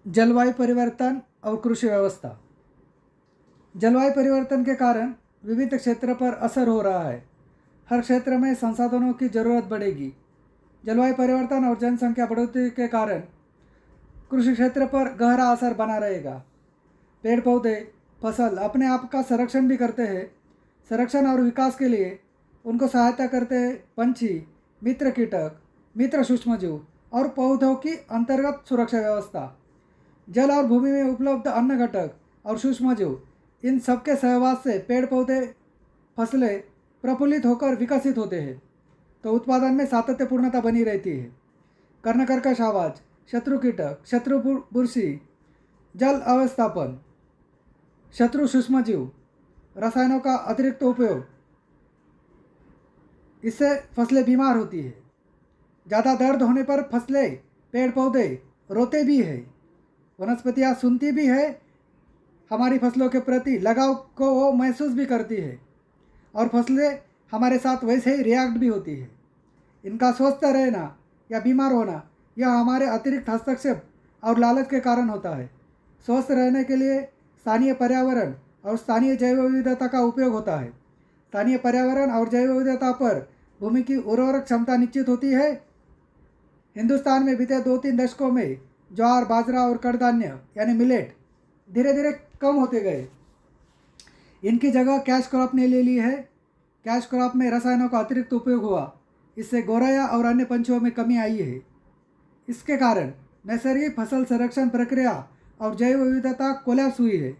जलवायु परिवर्तन और कृषि व्यवस्था। जलवायु परिवर्तन के कारण विविध क्षेत्र पर असर हो रहा है। हर क्षेत्र में संसाधनों की ज़रूरत बढ़ेगी। जलवायु परिवर्तन और जनसंख्या बढ़ोतरी के कारण कृषि क्षेत्र पर गहरा असर बना रहेगा। पेड़ पौधे फसल अपने आप का संरक्षण भी करते हैं। संरक्षण और विकास के लिए उनको सहायता करते हैं पंछी, मित्र कीटक, मित्र सूक्ष्मजीव और पौधों की अंतर्गत सुरक्षा व्यवस्था। जल और भूमि में उपलब्ध अन्न घटक और सूक्ष्मजीव, इन सबके सहवास से पेड़ पौधे फसलें प्रफुल्लित होकर विकसित होते हैं, तो उत्पादन में सातत्यपूर्णता बनी रहती है। कर्णकर्कश आवाज, शत्रु कीटक, शत्रु बुरशी, जल अव्यवस्थापन, शत्रु सूक्ष्मजीव, रसायनों का अतिरिक्त उपयोग, इससे फसलें बीमार होती है। ज़्यादा दर्द होने पर फसलें, पेड़ पौधे रोते भी है, वनस्पतियाँ सुनती भी है, हमारी फसलों के प्रति लगाव को वो महसूस भी करती है और फसलें हमारे साथ वैसे ही रिएक्ट भी होती है। इनका स्वस्थ रहना या बीमार होना यह हमारे अतिरिक्त हस्तक्षेप और लालच के कारण होता है। स्वस्थ रहने के लिए स्थानीय पर्यावरण और स्थानीय जैव विविधता का उपयोग होता है। स्थानीय पर्यावरण और जैव विविधता पर भूमि की उर्वरक क्षमता निश्चित होती है। हिंदुस्तान में बीते 2-3 दशकों में ज्वार, बाजरा और कड़धान्य यानी मिलेट धीरे धीरे कम होते गए। इनकी जगह कैश क्रॉप ने ले ली है। कैश क्रॉप में रसायनों का अतिरिक्त उपयोग हुआ, इससे गौरैया और अन्य पंछियों में कमी आई है। इसके कारण नैसर्गिक फसल संरक्षण प्रक्रिया और जैव विविधता कोलैप्स हुई है।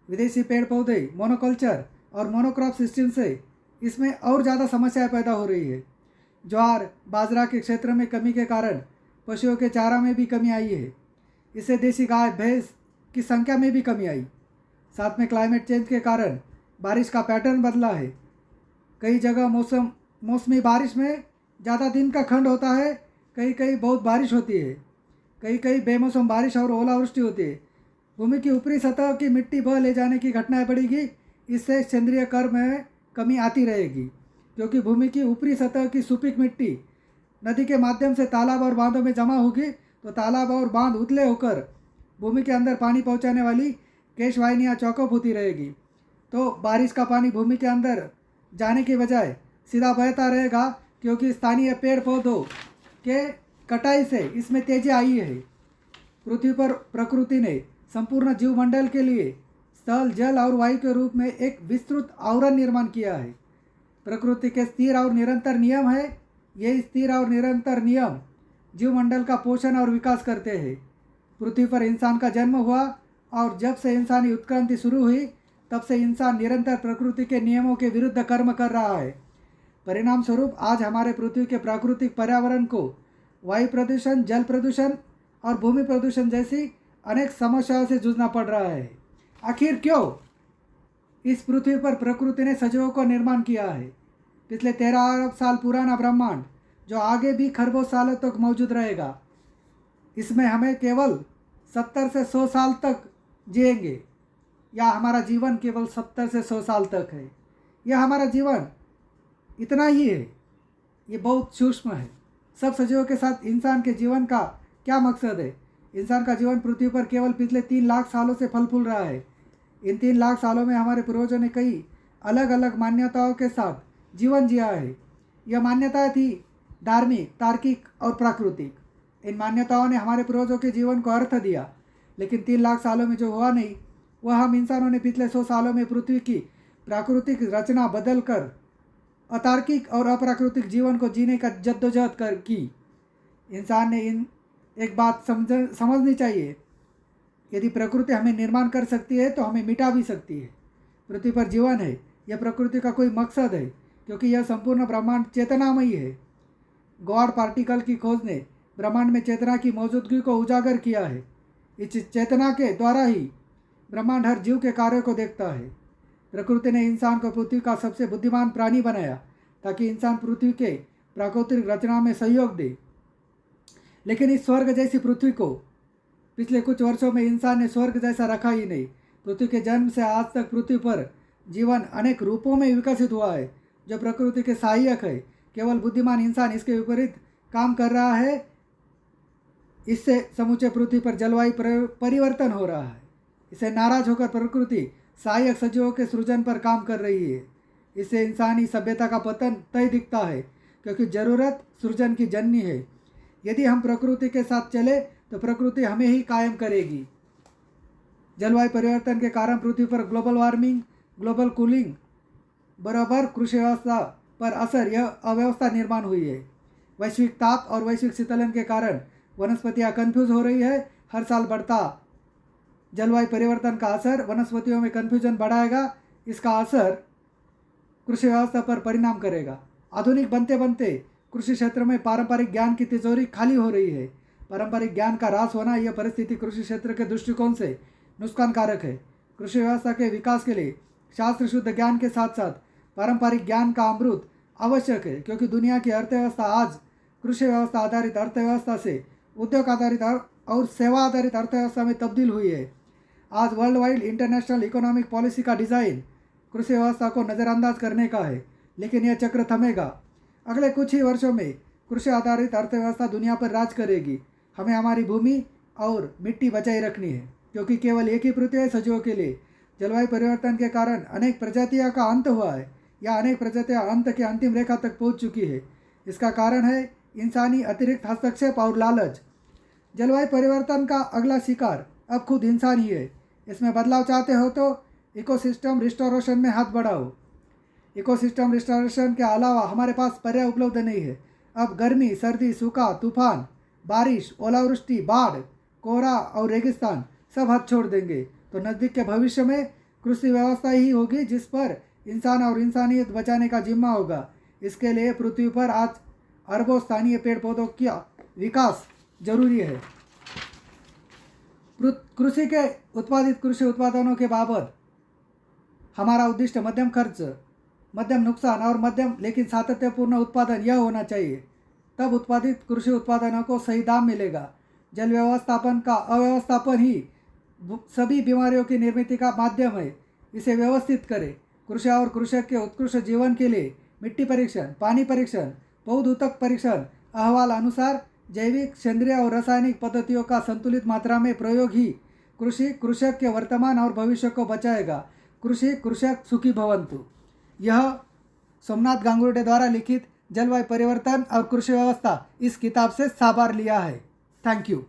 विदेशी पेड़ पौधे, मोनोकल्चर और मोनोक्रॉप सिस्टम से इसमें और ज़्यादा समस्याएं पैदा हो रही है। ज्वार, बाजरा के क्षेत्र में कमी के कारण पशुओं के चारा में भी कमी आई है। इससे देसी गाय भैंस की संख्या में भी कमी आई। साथ में क्लाइमेट चेंज के कारण बारिश का पैटर्न बदला है। कई जगह मौसमी बारिश में ज़्यादा दिन का खंड होता है, कहीं कहीं बहुत बारिश होती है, कहीं कहीं बेमौसम बारिश और ओलावृष्टि होती है। भूमि की ऊपरी सतह की मिट्टी बह ले जाने की घटनाएं बढ़ेगी। इससे सेंद्रीय कर में कमी आती रहेगी, क्योंकि भूमि की ऊपरी सतह की सुपीक मिट्टी नदी के माध्यम से तालाब और बांधों में जमा होगी, तो तालाब और बांध उथले होकर भूमि के अंदर पानी पहुंचाने वाली केशवाहिनियाँ चौकअप होती रहेगी, तो बारिश का पानी भूमि के अंदर जाने की बजाय सीधा बहता रहेगा, क्योंकि स्थानीय पेड़ पौधों के कटाई से इसमें तेजी आई है। पृथ्वी पर प्रकृति ने संपूर्ण जीवमंडल के लिए स्थल, जल और वायु के रूप में एक विस्तृत आवरण निर्माण किया है। प्रकृति के स्थिर और निरंतर नियम है। ये स्थिर और निरंतर नियम जीवमंडल का पोषण और विकास करते हैं। पृथ्वी पर इंसान का जन्म हुआ और जब से इंसानी उत्क्रांति शुरू हुई, तब से इंसान निरंतर प्रकृति के नियमों के विरुद्ध कर्म कर रहा है। परिणाम स्वरूप आज हमारे पृथ्वी के प्राकृतिक पर्यावरण को वायु प्रदूषण, जल प्रदूषण और भूमि प्रदूषण जैसी अनेक समस्याओं से जूझना पड़ रहा है। आखिर क्यों? इस पृथ्वी पर प्रकृति ने सजीवों को निर्माण किया है। पिछले 13 अरब साल पुराना ब्रह्मांड, जो आगे भी खरबों सालों तक मौजूद रहेगा, इसमें हमें केवल 70 से 100 साल तक जिएंगे, या हमारा जीवन केवल 70 से 100 साल तक है। यह हमारा जीवन इतना ही है। ये बहुत सूक्ष्म है। सब सजीवों के साथ इंसान के जीवन का क्या मकसद है? इंसान का जीवन पृथ्वी पर केवल पिछले 3 लाख सालों से फल फूल रहा है। इन 3 लाख सालों में हमारे पूर्वजों ने कई अलग अलग मान्यताओं के साथ जीवन जिया है। यह मान्यताएं थी धार्मिक, तार्किक और प्राकृतिक। इन मान्यताओं ने हमारे पूर्वजों के जीवन को अर्थ दिया, लेकिन 3 लाख सालों में जो हुआ नहीं, वह हम इंसानों ने पिछले 100 सालों में पृथ्वी की प्राकृतिक रचना बदल कर अतार्किक और अप्राकृतिक जीवन को जीने का जद्दोजहद की। इंसान ने इन एक बात समझनी चाहिए, यदि प्रकृति हमें निर्माण कर सकती है तो हमें मिटा भी सकती है। पृथ्वी पर जीवन है, यह प्रकृति का कोई मकसद है, क्योंकि यह संपूर्ण ब्रह्मांड चेतनामयी है। गॉड पार्टिकल की खोज ने ब्रह्मांड में चेतना की मौजूदगी को उजागर किया है। इस चेतना के द्वारा ही ब्रह्मांड हर जीव के कार्यों को देखता है। प्रकृति ने इंसान को पृथ्वी का सबसे बुद्धिमान प्राणी बनाया, ताकि इंसान पृथ्वी के प्राकृतिक रचना में सहयोग दे। लेकिन इस स्वर्ग जैसी पृथ्वी को पिछले कुछ वर्षों में इंसान ने स्वर्ग जैसा रखा ही नहीं। पृथ्वी के जन्म से आज तक पृथ्वी पर जीवन अनेक रूपों में विकसित हुआ है, जो प्रकृति के सहायक है। केवल बुद्धिमान इंसान इसके विपरीत काम कर रहा है। इससे समूचे पृथ्वी पर जलवायु परिवर्तन हो रहा है। इसे नाराज होकर प्रकृति सहायक सजीवों के सृजन पर काम कर रही है। इससे इंसानी सभ्यता का पतन तय दिखता है, क्योंकि जरूरत सृजन की जननी है। यदि हम प्रकृति के साथ चले तो प्रकृति हमें ही कायम करेगी। जलवायु परिवर्तन के कारण पृथ्वी पर ग्लोबल वार्मिंग, ग्लोबल कूलिंग बराबर कृषि व्यवस्था पर असर, यह अव्यवस्था निर्माण हुई है। वैश्विक ताप और वैश्विक शीतलन के कारण वनस्पतियाँ कन्फ्यूज हो रही है। हर साल बढ़ता जलवायु परिवर्तन का असर वनस्पतियों में कन्फ्यूजन बढ़ाएगा। इसका असर कृषि व्यवस्था पर परिणाम करेगा। आधुनिक बनते बनते कृषि क्षेत्र में पारंपरिक ज्ञान की तिजोरी खाली हो रही है। पारंपरिक ज्ञान का ह्रास होना, यह परिस्थिति कृषि क्षेत्र के दृष्टिकोण से नुकसानकारक है। कृषि व्यवस्था के विकास के लिए शास्त्र शुद्ध ज्ञान के साथ साथ पारंपरिक ज्ञान का अमृत आवश्यक है, क्योंकि दुनिया की अर्थव्यवस्था आज कृषि व्यवस्था आधारित अर्थव्यवस्था से उद्योग आधारित और सेवा आधारित अर्थव्यवस्था में तब्दील हुई है। आज world wide international economic policy का डिज़ाइन कृषि व्यवस्था को नज़रअंदाज करने का है, लेकिन यह चक्र थमेगा। अगले कुछ ही वर्षों में कृषि आधारित अर्थव्यवस्था दुनिया पर राज करेगी। हमें हमारी भूमि और मिट्टी बचाई रखनी है, क्योंकि केवल एक ही पृथ्वी है सजीवों के लिए। जलवायु परिवर्तन के कारण अनेक प्रजातियों का अंत हुआ है, या अनेक प्रजातियां अंत की अंतिम रेखा तक पहुंच चुकी है। इसका कारण है इंसानी अतिरिक्त हस्तक्षेप और लालच। जलवायु परिवर्तन का अगला शिकार अब खुद इंसान ही है। इसमें बदलाव चाहते हो तो इकोसिस्टम रिस्टोरेशन में हाथ बढ़ाओ। इकोसिस्टम रिस्टोरेशन के अलावा हमारे पास पर्याय उपलब्ध नहीं है। अब गर्मी, सर्दी, सूखा, तूफान, बारिश, ओलावृष्टि, बाढ़, कोहरा और रेगिस्तान सब हाथ छोड़ देंगे तो नज़दीक के भविष्य में कृषि व्यवस्था ही होगी जिस पर इंसान और इंसानियत बचाने का जिम्मा होगा। इसके लिए पृथ्वी पर आज अरबों स्थानीय पेड़ पौधों का विकास जरूरी है। कृषि के उत्पादित कृषि उत्पादनों के बाबत हमारा उद्दिष्ट मध्यम खर्च, मध्यम नुकसान और मध्यम लेकिन सातत्यपूर्ण उत्पादन यह होना चाहिए। तब उत्पादित कृषि उत्पादनों को सही दाम मिलेगा। जल व्यवस्थापन का अव्यवस्थापन ही सभी बीमारियों की निर्मित का माध्यम है। इसे व्यवस्थित करें। कृषि और कृषक के उत्कृष्ट जीवन के लिए मिट्टी परीक्षण, पानी परीक्षण, पौधोत्तक परीक्षण अहवाल अनुसार जैविक, सेंद्रीय और रासायनिक पद्धतियों का संतुलित मात्रा में प्रयोग ही कृषि कृषक के वर्तमान और भविष्य को बचाएगा। कृषि कृषक सुखी भवन्तु। यह सोमनाथ गांगुर्डे द्वारा लिखित जलवायु परिवर्तन और कृषि व्यवस्था इस किताब से साबार लिया है। Thank you.